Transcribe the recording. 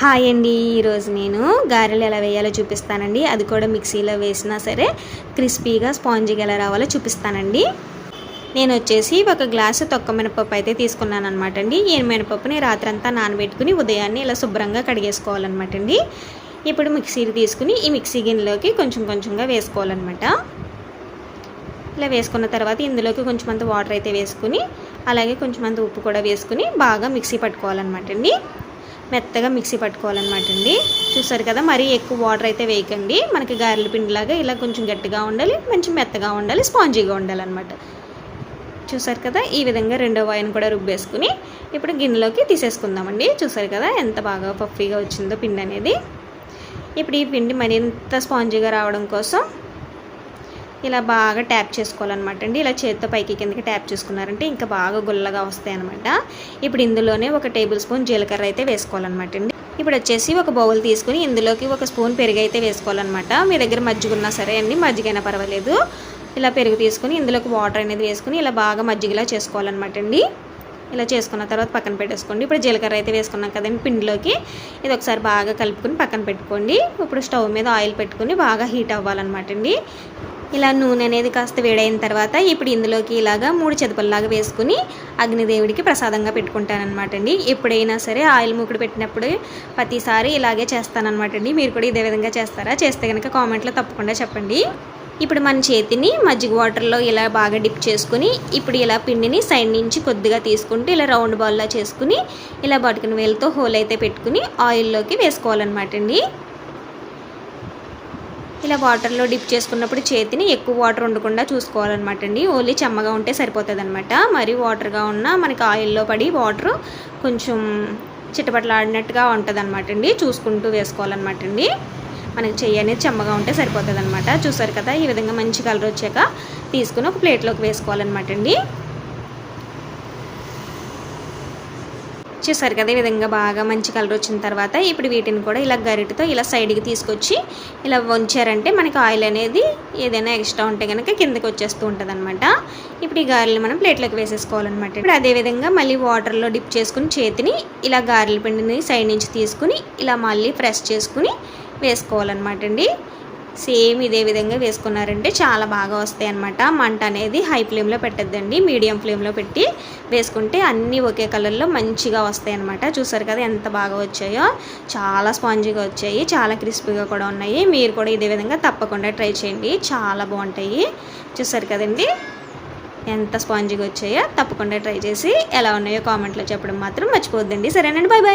Hi అండి, ఈరోజు నేను గారెలు ఎలా వేయాలో చూపిస్తానండి. అది కూడా మిక్సీలో వేసినా సరే క్రిస్పీగా స్పాంజీగా ఎలా రావాలో చూపిస్తానండి. నేను వచ్చేసి ఒక గ్లాసు తొక్క మినపప్పు అయితే తీసుకున్నాను అనమాట అండి. ఈ మినపప్పుని రాత్రంతా నానబెట్టుకుని ఉదయాన్నే ఇలా శుభ్రంగా కడిగేసుకోవాలన్నమాట అండి. ఇప్పుడు మిక్సీకి తీసుకుని ఈ మిక్సీ గిన్నెలోకి కొంచెం కొంచెంగా వేసుకోవాలన్నమాట. ఇలా వేసుకున్న తర్వాత ఇందులోకి కొంచెం అంత వాటర్ అయితే వేసుకుని అలాగే కొంచెం అంత ఉప్పు కూడా వేసుకుని బాగా మిక్సీ పట్టుకోవాలన్నమాట అండి. మెత్తగా మిక్సీ పట్టుకోవాలన్నమాట అండి. చూసారు కదా, మరీ ఎక్కువ వాటర్ అయితే వేయకండి. మనకి గారెల పిండిలాగా ఇలా కొంచెం గట్టిగా ఉండాలి, మంచి మెత్తగా ఉండాలి, స్పాంజీగా ఉండాలన్నమాట. చూసారు కదా, ఈ విధంగా రెండో వాయిని కూడా రుబ్బేసుకుని ఇప్పుడు గిన్నెలోకి తీసేసుకుందామండి. చూసారు కదా ఎంత బాగా పఫీగా వచ్చిందో పిండి అనేది. ఇప్పుడు ఈ పిండి మరింత స్పాంజీగా రావడం కోసం ఇలా బాగా ట్యాప్ చేసుకోవాలన్నమాట అండి. ఇలా చేతితో పైకి కిందకి ట్యాప్ చేసుకున్నారంటే ఇంకా బాగా గుల్లగా వస్తాయి అనమాట. ఇప్పుడు ఇందులోనే 1 టేబుల్ స్పూన్ జీలకర్ర అయితే వేసుకోవాలన్నమాట అండి. ఇప్పుడు వచ్చేసి ఒక బౌల్ తీసుకుని ఇందులోకి 1 స్పూన్ పెరుగు అయితే వేసుకోవాలన్నమాట. మీ దగ్గర మజ్జిగ ఉన్నా సరే అండి, మజ్జిగైనా పర్వాలేదు. ఇలా పెరుగు తీసుకుని ఇందులోకి వాటర్ అనేది వేసుకుని ఇలా బాగా మజ్జిగలా చేసుకోవాలన్నమాట అండి. ఇలా చేసుకున్న తర్వాత పక్కన పెట్టేసుకోండి. ఇప్పుడు జీలకర్ర అయితే వేసుకున్నాం కదండి పిండిలోకి, ఇది ఒకసారి బాగా కలుపుకొని పక్కన పెట్టుకోండి. ఇప్పుడు స్టవ్ మీద ఆయిల్ పెట్టుకుని బాగా హీట్ అవ్వాలన్నమాట అండి. ఇలా నూనె అనేది కాస్త వేడైన తర్వాత ఇప్పుడు ఇందులోకి ఇలాగా 3 చెదపల్లాగా వేసుకుని అగ్నిదేవుడికి ప్రసాదంగా పెట్టుకుంటానమాట అండి. ఎప్పుడైనా సరే ఆయిల్ మూకుడు పెట్టినప్పుడు ప్రతిసారి ఇలాగే చేస్తానన్నమాట అండి. మీరు కూడా ఇదే విధంగా చేస్తారా? చేస్తే కనుక కామెంట్లో తప్పకుండా చెప్పండి. ఇప్పుడు మన చేతిని మజ్జిగ వాటర్లో ఇలా బాగా డిప్ చేసుకుని ఇప్పుడు ఇలా పిండిని సైడ్ నుంచి కొద్దిగా తీసుకుంటూ ఇలా రౌండ్ బాల్లా చేసుకుని ఇలా బటుకుని వేలుతో హోల్ అయితే పెట్టుకుని ఆయిల్లోకి వేసుకోవాలన్నమాట అండి. ఇలా వాటర్లో డిప్ చేసుకున్నప్పుడు చేతిని ఎక్కువ వాటర్ ఉండకుండా చూసుకోవాలన్నమాట అండి. ఓన్లీ చెమ్మగా ఉంటే సరిపోతుంది అనమాట. మరీ వాటర్గా ఉన్నా మనకి ఆయిల్లో పడి వాటర్ కొంచెం చిటపటలాడినట్టుగా ఉంటుంది అనమాట అండి. చూసుకుంటూ వేసుకోవాలన్నమాట అండి. మనకి చెయ్యి అనేది చెమ్మగా ఉంటే సరిపోతుంది అనమాట. చూసారు కదా, ఈ విధంగా మంచి కలర్ వచ్చాక తీసుకుని ఒక ప్లేట్లోకి వేసుకోవాలన్నమాట అండి. చూసారు కదా, ఈ విధంగా బాగా మంచి కలర్ వచ్చిన తర్వాత ఇప్పుడు వీటిని కూడా ఇలా గరిటతో ఇలా సైడ్కి తీసుకొచ్చి ఇలా వంచారంటే మనకి ఆయిల్ అనేది ఏదైనా ఎక్స్ట్రా ఉంటే కనుక కిందకి వచ్చేస్తూ ఉంటుంది అనమాట. ఇప్పుడు ఈ గారెలు మనం ప్లేట్లోకి వేసేసుకోవాలన్నమాట. ఇప్పుడు అదేవిధంగా మళ్ళీ వాటర్లో డిప్ చేసుకుని చేతిని ఇలా గారెల పిండిని సైడ్ నుంచి తీసుకుని ఇలా మళ్ళీ ప్రెస్ చేసుకుని వేసుకోవాలన్నమాట అండి. సేమ్ ఇదే విధంగా వేసుకున్నారంటే చాలా బాగా వస్తాయి అన్నమాట. మంట అనేది హై ఫ్లేమ్లో పెట్టద్దండి, మీడియం ఫ్లేమ్లో పెట్టి వేసుకుంటే అన్నీ ఒకే కలర్లో మంచిగా వస్తాయి అన్నమాట. చూసారు కదా ఎంత బాగా వచ్చాయో, చాలా స్పాంజీగా వచ్చాయి, చాలా క్రిస్పీగా కూడా ఉన్నాయి. మీరు కూడా ఇదే విధంగా తప్పకుండా ట్రై చేయండి, చాలా బాగుంటాయి. చూసారు కదండి ఎంత స్పాంజీగా వచ్చాయో. తప్పకుండా ట్రై చేసి ఎలా ఉన్నాయో కామెంట్లో చెప్పడం మాత్రం మర్చిపోవద్దండి. సరేనండి, బాయ్ బాయ్.